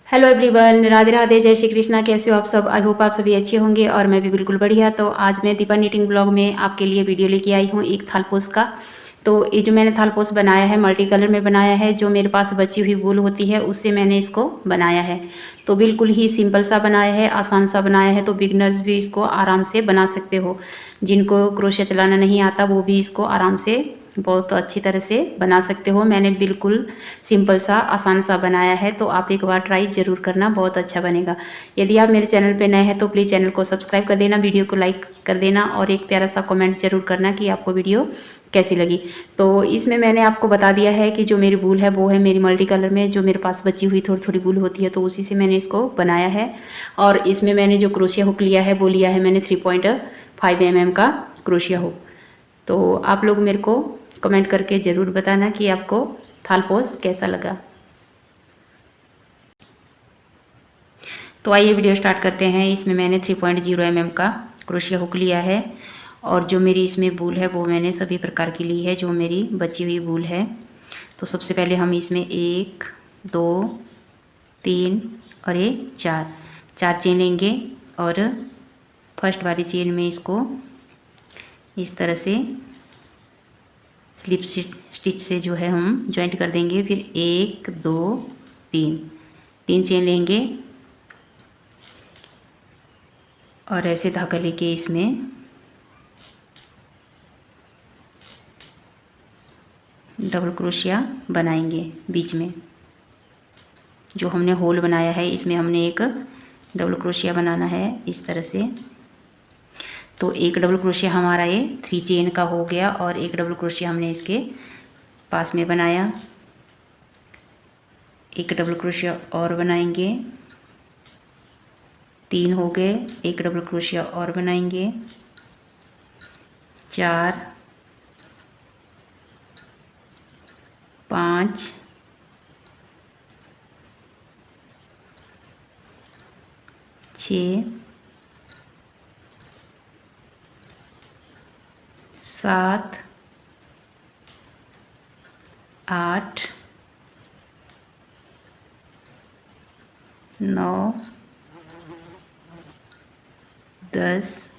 Hello everyone, Radhe Radhe, जय श्री कृष्णा। कैसे हो आप सब? आई होप आप सभी अच्छे होंगे और मैं भी बिल्कुल बढ़िया। तो आज मैं दीपा नीटिंग ब्लॉग में आपके लिए वीडियो लेके आई हूँ एक थालपोश का। तो ये जो मैंने थालपोश बनाया है मल्टी कलर में बनाया है। जो मेरे पास बची हुई वूल होती है उससे मैंने इसको बनाया है। तो बिल्कुल ही सिंपल सा बनाया है, आसान सा बनाया है। तो बिगनर्स भी इसको आराम से बना सकते हो। जिनको क्रोशिया चलाना नहीं आता वो भी इसको आराम से बहुत अच्छी तरह से बना सकते हो। मैंने बिल्कुल सिंपल सा आसान सा बनाया है, तो आप एक बार ट्राई ज़रूर करना, बहुत अच्छा बनेगा। यदि आप मेरे चैनल पे नए हैं तो प्लीज़ चैनल को सब्सक्राइब कर देना, वीडियो को लाइक कर देना और एक प्यारा सा कमेंट जरूर करना कि आपको वीडियो कैसी लगी। तो इसमें मैंने आपको बता दिया है कि जो मेरी वूल है वो है मेरी मल्टी कलर में। जो मेरे पास बची हुई थोड़ी थोड़ी वूल होती है तो उसी से मैंने इसको बनाया है। और इसमें मैंने जो क्रोशिया हुक लिया है वो लिया है मैंने 3.5 mm का क्रोशिया हुक। तो आप लोग मेरे को कमेंट करके ज़रूर बताना कि आपको थालपोश कैसा लगा। तो आइए वीडियो स्टार्ट करते हैं। इसमें मैंने 3.0 mm का क्रोशिया हुक लिया है और जो मेरी इसमें वूल है वो मैंने सभी प्रकार की ली है जो मेरी बची हुई वूल है। तो सबसे पहले हम इसमें 1 2 3 और ये 4 चेन लेंगे और फर्स्ट वाली चेन में इसको इस तरह से स्लिप स्टिच से जो है हम जॉइंट कर देंगे। फिर 1 2 3 चेन लेंगे और ऐसे धागा लेके इसमें डबल क्रोशिया बनाएंगे। बीच में जो हमने होल बनाया है इसमें हमने एक डबल क्रोशिया बनाना है इस तरह से। तो एक डबल क्रोशिया हमारा ये 3 चेन का हो गया और एक डबल क्रोशिया हमने इसके पास में बनाया। एक डबल क्रोशिया और बनाएंगे, 3 हो गए। एक डबल क्रोशिया और बनाएंगे, 4 5 6 7 8 9 10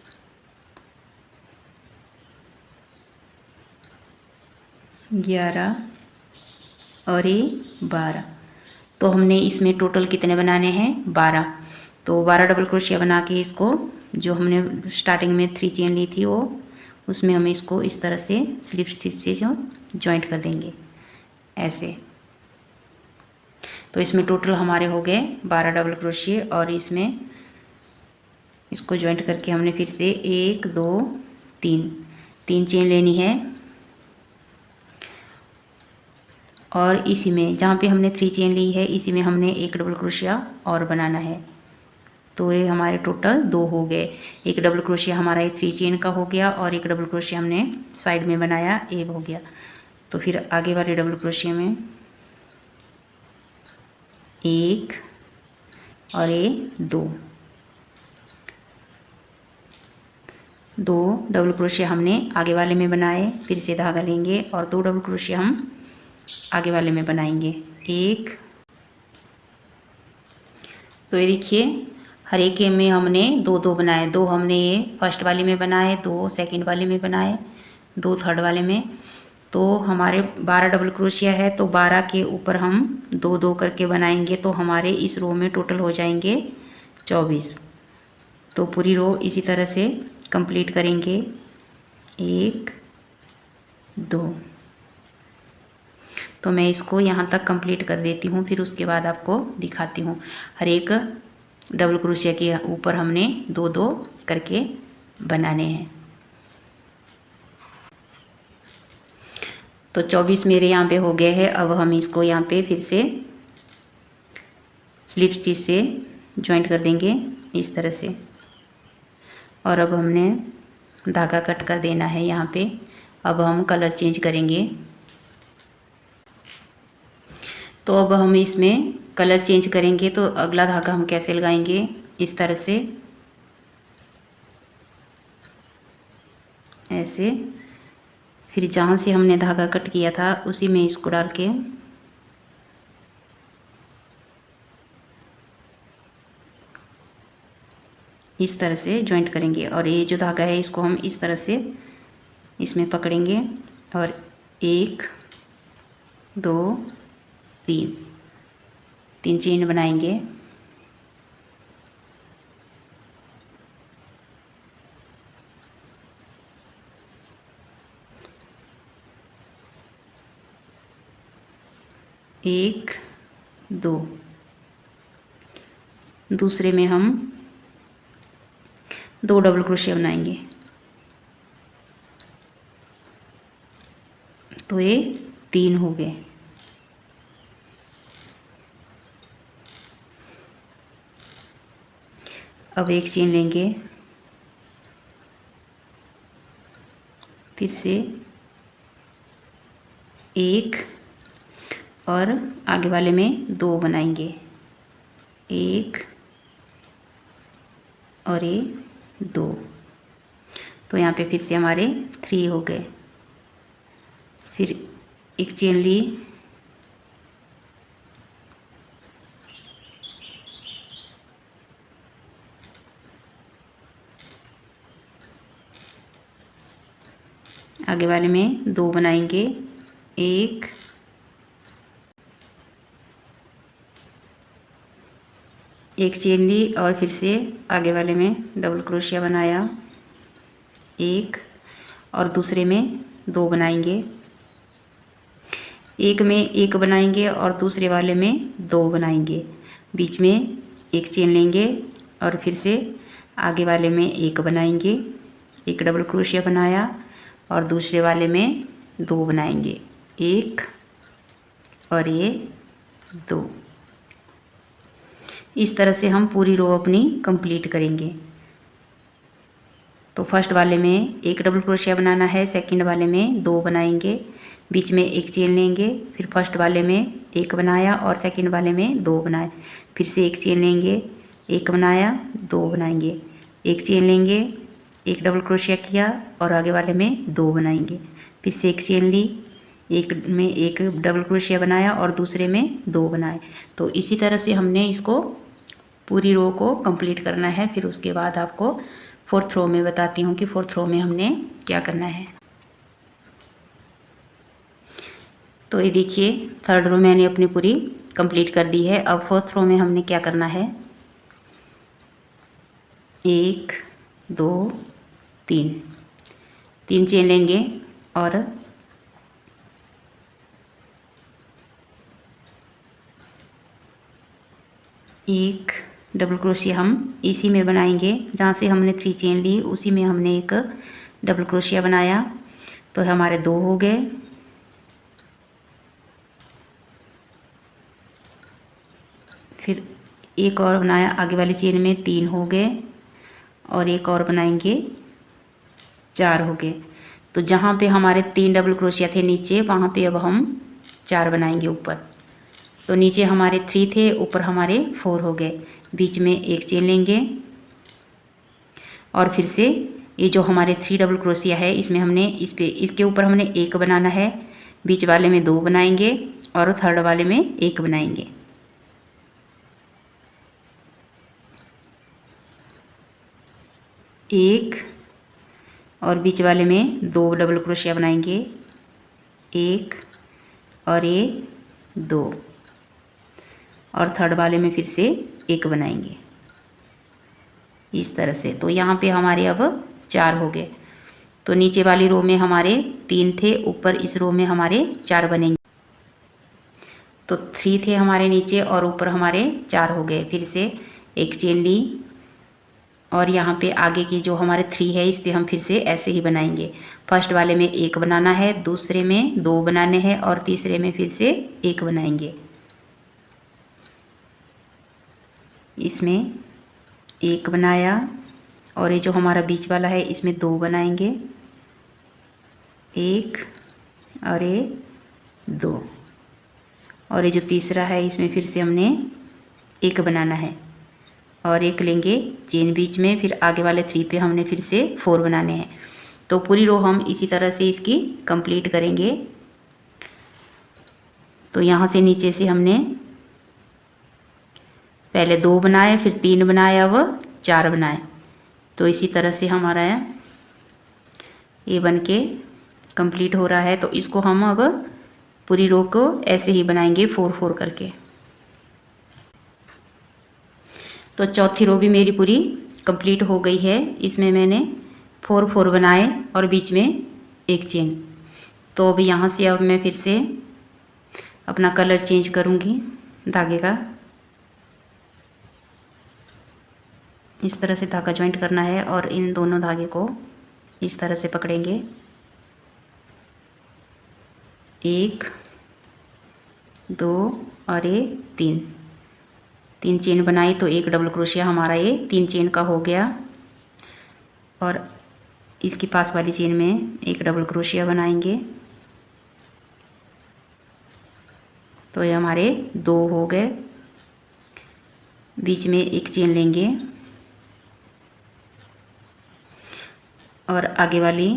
11 और ये 12। तो हमने इसमें टोटल कितने बनाने हैं? 12। तो 12 डबल क्रोशिया बना के इसको जो हमने स्टार्टिंग में 3 चेन ली थी वो उसमें हम इसको इस तरह से स्लिप स्टिच से जो जॉइंट कर देंगे ऐसे। तो इसमें टोटल हमारे हो गए 12 डबल क्रोशिया और इसमें इसको जॉइंट करके हमने फिर से 1 2 3 चेन लेनी है और इसी में जहाँ पे हमने 3 चेन ली है इसी में हमने एक डबल क्रोशिया और बनाना है। तो ये हमारे टोटल 2 हो गए। एक डबल क्रोशिया हमारा ये 3 चेन का हो गया और एक डबल क्रोशिया हमने साइड में बनाया, एक हो गया। तो फिर आगे वाले डबल क्रोशिया में 1 और ये 2 डबल क्रोशिया हमने आगे वाले में बनाए। फिर से धागा लेंगे और 2 डबल क्रोशिया हम आगे वाले में बनाएंगे। एक, तो ये देखिए हर एक में हमने 2 बनाए। 2 हमने ये फर्स्ट वाले में बनाए, 2 सेकंड वाले में बनाए, 2 थर्ड वाले में। तो हमारे 12 डबल क्रोशिया है तो 12 के ऊपर हम 2 करके बनाएंगे। तो हमारे इस रो में टोटल हो जाएंगे 24। तो पूरी रो इसी तरह से कंप्लीट करेंगे। 1 2। तो मैं इसको यहाँ तक कंप्लीट कर देती हूँ, फिर उसके बाद आपको दिखाती हूँ। हर एक डबल क्रोशिया के ऊपर हमने 2 करके बनाने हैं। तो 24 मेरे यहाँ पे हो गए हैं। अब हम इसको यहाँ पे फिर से स्लिप स्टिच से जॉइंट कर देंगे इस तरह से। और अब हमने धागा कट कर देना है यहाँ पे। अब हम कलर चेंज करेंगे। तो अब हम इसमें कलर चेंज करेंगे। तो अगला धागा हम कैसे लगाएंगे? इस तरह से ऐसे। फिर जहाँ से हमने धागा कट किया था उसी में इसको डाल के इस तरह से जॉइंट करेंगे। और ये जो धागा है इसको हम इस तरह से इसमें पकड़ेंगे और 1 2 3 चेन बनाएंगे। एक 2, दूसरे में हम 2 डबल क्रोशिया बनाएंगे। तो ये 3 हो गए। अब एक चेन लेंगे, फिर से 1 और आगे वाले में 2 बनाएंगे। 1 और ये 2। तो यहाँ पे फिर से हमारे 3 हो गए। फिर एक चेन ली, आगे वाले में 2 बनाएंगे। 1 एक चेन ली और फिर से आगे वाले में डबल क्रोशिया बनाया 1 और दूसरे में 2 बनाएंगे। एक में 1 बनाएंगे और दूसरे वाले में 2 बनाएंगे। बीच में एक चेन लेंगे और फिर से आगे वाले में 1 बनाएंगे। एक डबल क्रोशिया बनाया और दूसरे वाले में 2 बनाएंगे। 1 और ये 2। इस तरह से हम पूरी रो अपनी कंप्लीट करेंगे। तो फर्स्ट वाले में 1 डबल क्रोशिया बनाना है, सेकंड वाले में 2 बनाएंगे, बीच में एक चेन लेंगे, फिर फर्स्ट वाले में 1 बनाया और सेकंड वाले में 2 बनाए, फिर से एक चेन लेंगे, 1 बनाया, 2 बनाएंगे, एक चेन लेंगे, 1 डबल क्रोशिया किया और आगे वाले में 2 बनाएंगे, फिर से एक चेन ली, एक में 1 डबल क्रोशिया बनाया और दूसरे में 2 बनाए। तो इसी तरह से हमने इसको पूरी रो को कंप्लीट करना है। फिर उसके बाद आपको 4th रो में बताती हूँ कि 4th रो में हमने क्या करना है। तो ये देखिए 3rd रो मैंने अपनी पूरी कंप्लीट कर दी है। अब 4th रो में हमने क्या करना है, 1 2 3 चेन लेंगे और एक डबल क्रोशिया हम इसी में बनाएंगे जहाँ से हमने 3 चेन ली, उसी में हमने एक डबल क्रोशिया बनाया। तो हमारे 2 हो गए। फिर एक और बनाया, आगे वाली चेन में 3 हो गए और एक और बनाएंगे, 4 हो गए। तो जहाँ पे हमारे 3 डबल क्रोशिया थे नीचे, वहाँ पे अब हम 4 बनाएंगे ऊपर। तो नीचे हमारे 3 थे, ऊपर हमारे 4 हो गए। बीच में एक चेन लेंगे और फिर से ये जो हमारे 3 डबल क्रोशिया है इसमें हमने इसके ऊपर हमने 1 बनाना है, बीच वाले में 2 बनाएंगे और 3rd वाले में 1 बनाएंगे। एक और बीच वाले में 2 डबल क्रोशिया बनाएंगे, 1 और ये 2 और 3rd वाले में फिर से 1 बनाएंगे इस तरह से। तो यहाँ पे हमारे अब 4 हो गए। तो नीचे वाली रो में हमारे 3 थे, ऊपर इस रो में हमारे 4 बनेंगे। तो 3 थे हमारे नीचे और ऊपर हमारे 4 हो गए। फिर से एक चेन ली और यहाँ पे आगे की जो हमारे 3 है इस पे हम फिर से ऐसे ही बनाएंगे। फर्स्ट वाले में 1 बनाना है, दूसरे में 2 बनाने हैं और तीसरे में फिर से 1 बनाएंगे। इसमें 1 बनाया और ये जो हमारा बीच वाला है इसमें 2 बनाएंगे, 1 और ये 2 और ये जो तीसरा है इसमें फिर से हमने 1 बनाना है और 1 लेंगे चेन बीच में। फिर आगे वाले 3 पे हमने फिर से 4 बनाने हैं। तो पूरी रो हम इसी तरह से इसकी कंप्लीट करेंगे। तो यहाँ से नीचे से हमने पहले 2 बनाए, फिर 3 बनाए, अब 4 बनाए। तो इसी तरह से हमारा ये बन के कंप्लीट हो रहा है। तो इसको हम अब पूरी रो को ऐसे ही बनाएंगे 4 4 करके। तो चौथी रो भी मेरी पूरी कंप्लीट हो गई है। इसमें मैंने 4 4 बनाए और बीच में एक चेन। तो अब यहाँ से अब मैं फिर से अपना कलर चेंज करूँगी धागे का। इस तरह से धागा ज्वाइंट करना है और इन दोनों धागे को इस तरह से पकड़ेंगे। 1 2 और ये 3 चेन बनाई तो एक डबल क्रोशिया हमारा ये 3 चेन का हो गया। और इसकी पास वाली चेन में एक डबल क्रोशिया बनाएंगे तो ये हमारे 2 हो गए। बीच में एक चेन लेंगे और आगे वाली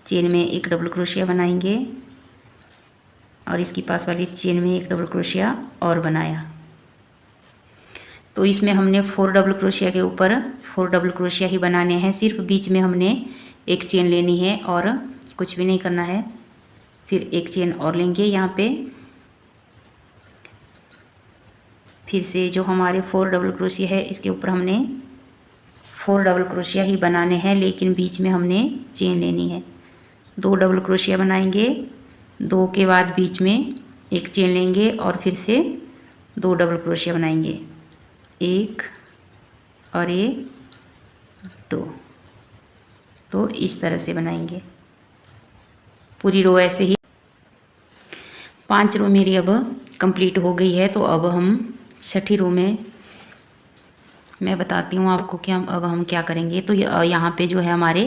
चेन में एक डबल क्रोशिया बनाएंगे और इसकी पास वाली चेन में एक डबल क्रोशिया और बनाया। तो इसमें हमने 4 डबल क्रोशिया के ऊपर 4 डबल क्रोशिया ही बनाने हैं। सिर्फ बीच में हमने एक चेन लेनी है और कुछ भी नहीं करना है। फिर एक चेन और लेंगे यहाँ पे। फिर से जो हमारे 4 डबल क्रोशिया है इसके ऊपर हमने 4 डबल क्रोशिया ही बनाने हैं, लेकिन बीच में हमने चेन लेनी है। 2 डबल क्रोशिया बनाएंगे, 2 के बाद बीच में एक चेन लेंगे और फिर से 2 डबल क्रोशिया बनाएंगे। 1 और ये 2। तो इस तरह से बनाएंगे पूरी रो ऐसे ही। 5 रो मेरी अब कंप्लीट हो गई है। तो अब हम छठी रो में मैं बताती हूँ आपको कि अब हम क्या करेंगे। तो यहाँ पे जो है हमारे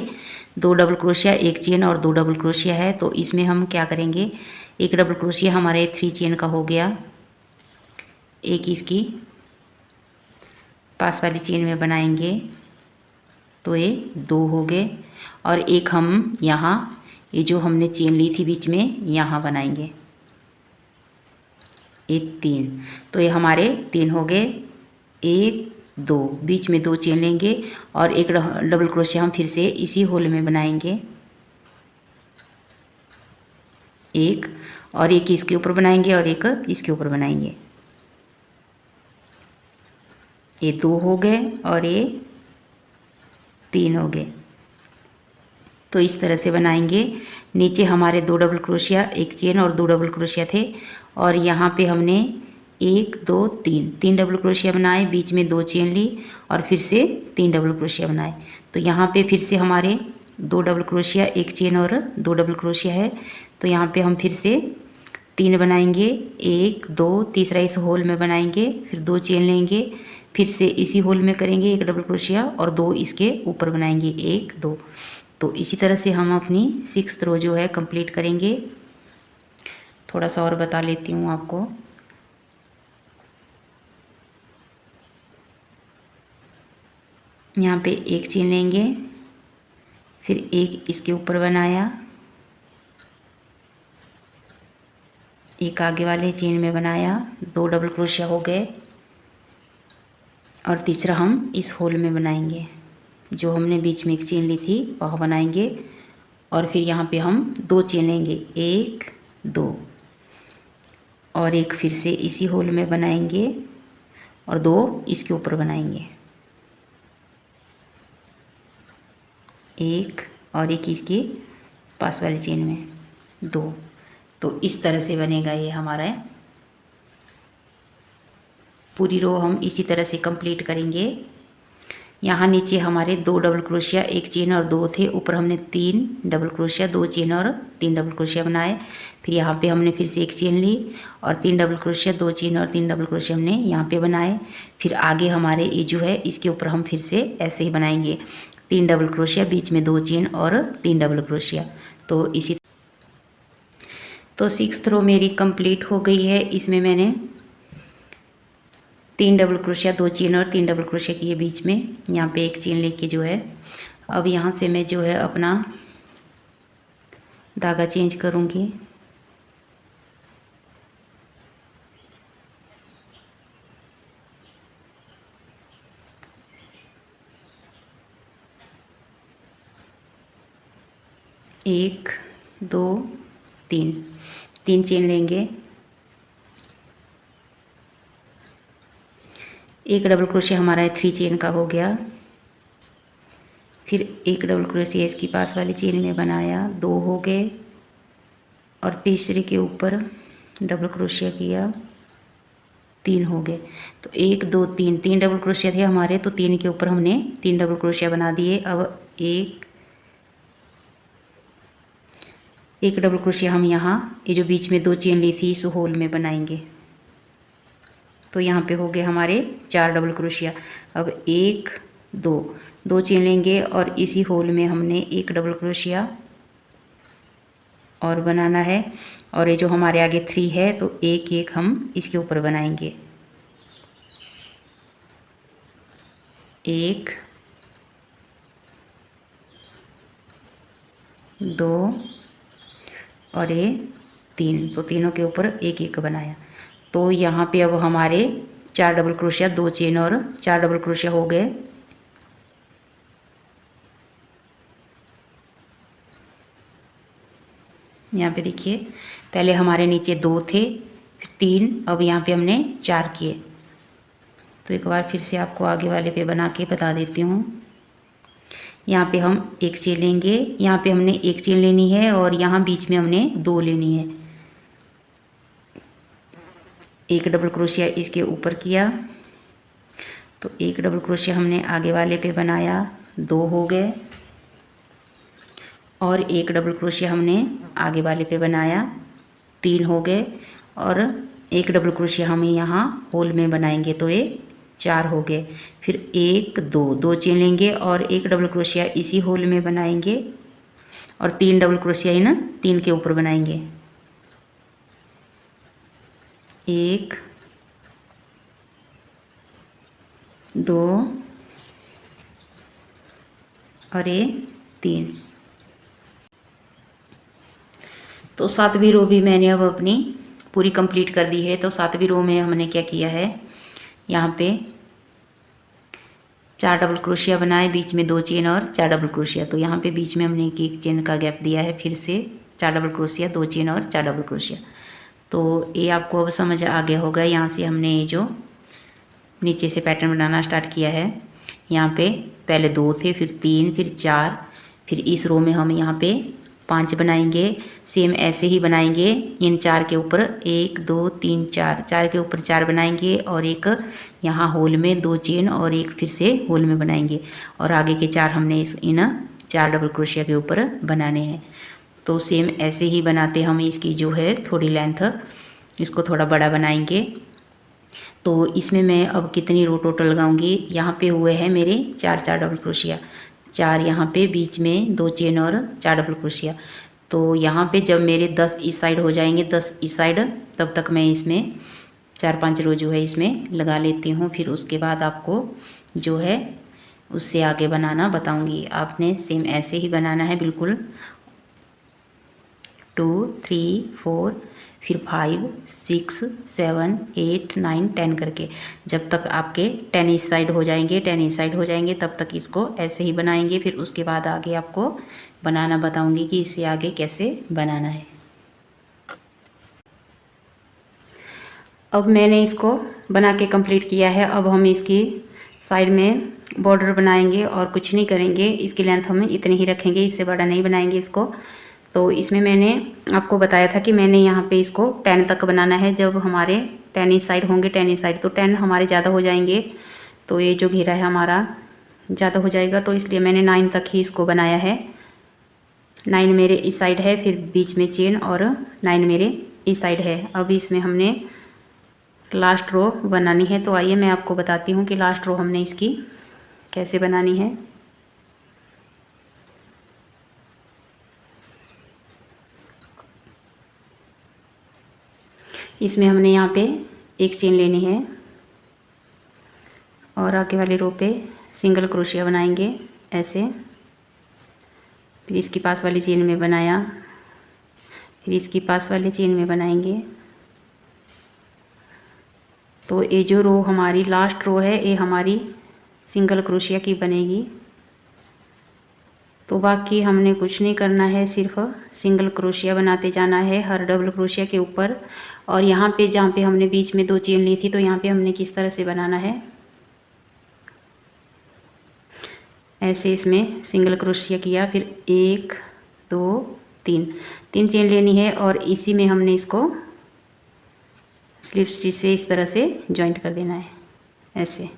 2 डबल क्रोशिया, एक चेन और 2 डबल क्रोशिया है। तो इसमें हम क्या करेंगे, एक डबल क्रोशिया हमारे 3 चेन का हो गया, एक इसकी पास वाली चेन में बनाएंगे तो ये 2 हो गए। और एक हम यहाँ ये जो हमने चेन ली थी बीच में यहाँ बनाएंगे, ये 3। तो ये हमारे 3 हो गए। 1 2 बीच में 2 चेन लेंगे और एक डबल क्रोशिया हम फिर से इसी होल में बनाएंगे, एक और एक इसके ऊपर बनाएंगे और एक इसके ऊपर बनाएंगे। ये 2 हो गए और ये 3 हो गए। तो इस तरह से बनाएंगे। नीचे हमारे 2 डबल क्रोशिया, एक चेन और 2 डबल क्रोशिया थे और यहाँ पे हमने 1 2 3 डबल क्रोशिया बनाए, बीच में 2 चेन ली और फिर से 3 डबल क्रोशिया बनाए। तो यहाँ पे फिर से हमारे 2 डबल क्रोशिया, एक चेन और 2 डबल क्रोशिया है। तो यहाँ पे हम फिर से 3 बनाएंगे, 1 2 तीसरा इस होल में बनाएंगे, फिर 2 चेन लेंगे, फिर से इसी होल में करेंगे एक डबल क्रोशिया और 2 इसके ऊपर बनाएंगे, 1 2। तो इसी तरह से हम अपनी 6th रो जो है कंप्लीट करेंगे। थोड़ा सा और बता लेती हूँ आपको। यहाँ पे एक चेन लेंगे, फिर एक इसके ऊपर बनाया, एक आगे वाले चेन में बनाया, 2 डबल क्रोशिया हो गए और तीसरा हम इस होल में बनाएंगे, जो हमने बीच में एक चेन ली थी वह बनाएंगे और फिर यहाँ पे हम 2 चेन लेंगे, 1 2 और एक फिर से इसी होल में बनाएंगे और 2 इसके ऊपर बनाएंगे, 1 और एक इसकी पास वाली चेन में 2। तो इस तरह से बनेगा ये हमारा। पूरी रो हम इसी तरह से कंप्लीट करेंगे। यहाँ नीचे हमारे 2 डबल क्रोशिया, एक चेन और 2 थे, ऊपर हमने 3 डबल क्रोशिया, 2 चेन और 3 डबल क्रोशिया बनाए। फिर यहाँ पे हमने फिर से एक चेन ली और 3 डबल क्रोशिया, 2 चेन और 3 डबल क्रोशिया हमने यहाँ पे बनाए। फिर आगे हमारे ये जो है इसके ऊपर हम फिर से ऐसे ही बनाएंगे, 3 डबल क्रोशिया, बीच में 2 चेन और 3 डबल क्रोशिया। तो इसी 6th रो मेरी कंप्लीट हो गई है। इसमें मैंने 3 डबल क्रोशिया, 2 चेन और 3 डबल क्रोशिया किए बीच में, यहाँ पे एक चेन लेके जो है अब यहाँ से मैं जो है अपना धागा चेंज करूँगी। 1 2 3 3 चेन लेंगे, एक डबल क्रोशिया हमारा 3 चेन का हो गया, फिर एक डबल क्रोशिया इसकी पास वाली चेन में बनाया, 2 हो गए, और तीसरे के ऊपर डबल क्रोशिया किया, 3 हो गए। तो 1 2 3 3 डबल क्रोशिया थे हमारे, तो 3 के ऊपर हमने 3 डबल क्रोशिया बना दिए। अब एक डबल क्रोशिया हम यहाँ ये जो बीच में 2 चेन ली थी इस होल में बनाएंगे। तो यहाँ पे हो गए हमारे 4 डबल क्रोशिया। अब 1 2 चेन लेंगे और इसी होल में हमने एक डबल क्रोशिया और बनाना है, और ये जो हमारे आगे 3 है तो एक एक हम इसके ऊपर बनाएंगे। 1 2 और ये 3, तो तीनों के ऊपर एक एक बनाया। तो यहाँ पे अब हमारे 4 डबल क्रोशिया, 2 चेन और 4 डबल क्रोशिया हो गए। यहाँ पे देखिए पहले हमारे नीचे 2 थे, फिर 3, अब यहाँ पे हमने 4 किए। तो एक बार फिर से आपको आगे वाले पे बना के बता देती हूँ। यहाँ पे हम एक चेन लेंगे, यहाँ पे हमने एक चेन लेनी है और यहाँ बीच में हमने 2 लेनी है। एक डबल क्रोशिया इसके ऊपर किया, तो एक डबल क्रोशिया हमने आगे वाले पे बनाया, 2 हो गए, और एक डबल क्रोशिया हमने आगे वाले पे बनाया, 3 हो गए, और एक डबल क्रोशिया हम यहाँ होल में बनाएंगे तो ये 4 हो गए। फिर 1 2 चेन लेंगे और एक डबल क्रोशिया इसी होल में बनाएंगे, और 3 डबल क्रोशिया इन 3 के ऊपर बनाएंगे। 1 2 और ये 3। तो 7वीं रो भी मैंने अब अपनी पूरी कंप्लीट कर दी है। तो 7वीं रो में हमने क्या किया है, यहाँ पे 4 डबल क्रोशिया बनाए, बीच में 2 चेन और 4 डबल क्रोशिया। तो यहाँ पे बीच में हमने एक चेन का गैप दिया है, फिर से 4 डबल क्रोशिया, 2 चेन और 4 डबल क्रोशिया। तो ये आपको अब समझ आ गया होगा। यहाँ से हमने ये जो नीचे से पैटर्न बनाना स्टार्ट किया है, यहाँ पे पहले 2 थे, फिर 3, फिर 4, फिर इस रो में हम यहाँ पे 5 बनाएंगे। सेम ऐसे ही बनाएंगे, इन 4 के ऊपर 1 2 3 4, 4 के ऊपर 4 बनाएंगे, और एक यहाँ होल में 2 चेन और एक फिर से होल में बनाएंगे, और आगे के 4 हमने इन 4 डबल क्रोशिया के ऊपर बनाने हैं। तो सेम ऐसे ही बनाते हम इसकी जो है थोड़ी लेंथ, इसको थोड़ा बड़ा बनाएंगे। तो इसमें मैं अब कितनी रो टोटल लगाऊंगी, यहाँ पे हुए हैं मेरे 4 डबल क्रोशिया, 4 यहाँ पे, बीच में 2 चेन और 4 डबल क्रोशिया। तो यहाँ पे जब मेरे 10 इस साइड हो जाएंगे, 10 इस साइड, तब तक मैं इसमें 4-5 रो जो है इसमें लगा लेती हूँ। फिर उसके बाद आपको जो है उससे आगे बनाना बताऊँगी। आपने सेम ऐसे ही बनाना है बिल्कुल, 2 3 4, फिर 5 6 7 8 9 10 करके, जब तक आपके 10 इस साइड हो जाएंगे, 10 इस साइड हो जाएंगे, तब तक इसको ऐसे ही बनाएंगे। फिर उसके बाद आगे आपको बनाना बताऊंगी कि इससे आगे कैसे बनाना है। अब मैंने इसको बना के कंप्लीट किया है। अब हम इसकी साइड में बॉर्डर बनाएंगे और कुछ नहीं करेंगे। इसकी लेंथ हम इतनी ही रखेंगे, इससे बड़ा नहीं बनाएंगे इसको। तो इसमें मैंने आपको बताया था कि मैंने यहाँ पे इसको 10 तक बनाना है। जब हमारे 10 इस साइड होंगे, 10 इस साइड, तो 10 हमारे ज़्यादा हो जाएंगे, तो ये जो घेरा है हमारा ज़्यादा हो जाएगा, तो इसलिए मैंने 9 तक ही इसको बनाया है। 9 मेरे इस साइड है, फिर बीच में चेन, और 9 मेरे इस साइड है। अब इसमें हमने लास्ट रो बनानी है। तो आइए मैं आपको बताती हूँ कि लास्ट रो हमने इसकी कैसे बनानी है। इसमें हमने यहाँ पे एक चेन लेनी है और आगे वाली रो पे सिंगल क्रोशिया बनाएंगे ऐसे। फिर इसकी पास वाली चेन में बनाया, फिर इसकी पास वाली चेन में बनाएंगे। तो ये जो रो हमारी लास्ट रो है, ये हमारी सिंगल क्रोशिया की बनेगी। तो बाकी हमने कुछ नहीं करना है, सिर्फ सिंगल क्रोशिया बनाते जाना है हर डबल क्रोशिया के ऊपर। और यहाँ पे जहाँ पे हमने बीच में 2 चेन ली थी, तो यहाँ पे हमने किस तरह से बनाना है, ऐसे इसमें सिंगल क्रोशिया किया, फिर 1 2 3 चेन लेनी है और इसी में हमने इसको स्लिप स्टिच से इस तरह से जॉइंट कर देना है ऐसे।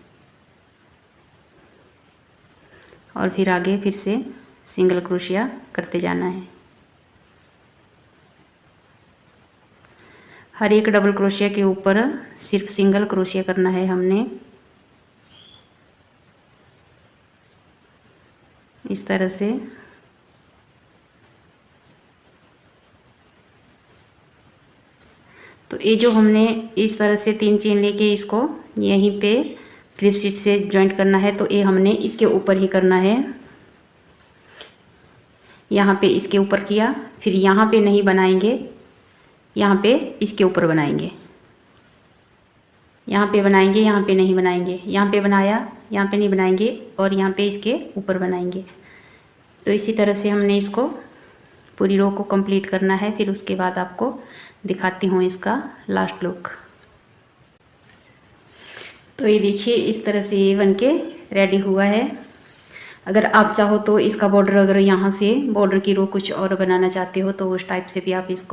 और फिर आगे फिर से सिंगल क्रोशिया करते जाना है। हर एक डबल क्रोशिया के ऊपर सिर्फ सिंगल क्रोशिया करना है हमने, इस तरह से। तो ये जो हमने इस तरह से 3 चेन लेके इसको यहीं पे स्लिप स्टिच से जॉइंट करना है, तो ये हमने इसके ऊपर ही करना है। यहाँ पे इसके ऊपर किया, फिर यहाँ पे नहीं बनाएंगे, यहाँ पे इसके ऊपर बनाएंगे, यहाँ पे बनाएंगे, यहाँ पे नहीं बनाएंगे, यहाँ पे बनाया, यहाँ पे नहीं बनाएंगे और यहाँ पे इसके ऊपर बनाएंगे। तो इसी तरह से हमने इसको पूरी रो को कंप्लीट करना है। फिर उसके बाद आपको दिखाती हूँ इसका लास्ट लुक। तो ये देखिए इस तरह से ये बन के रेडी हुआ है। अगर आप चाहो तो इसका बॉर्डर, अगर यहाँ से बॉर्डर की रो कुछ और बनाना चाहते हो तो उस टाइप से भी आप इसको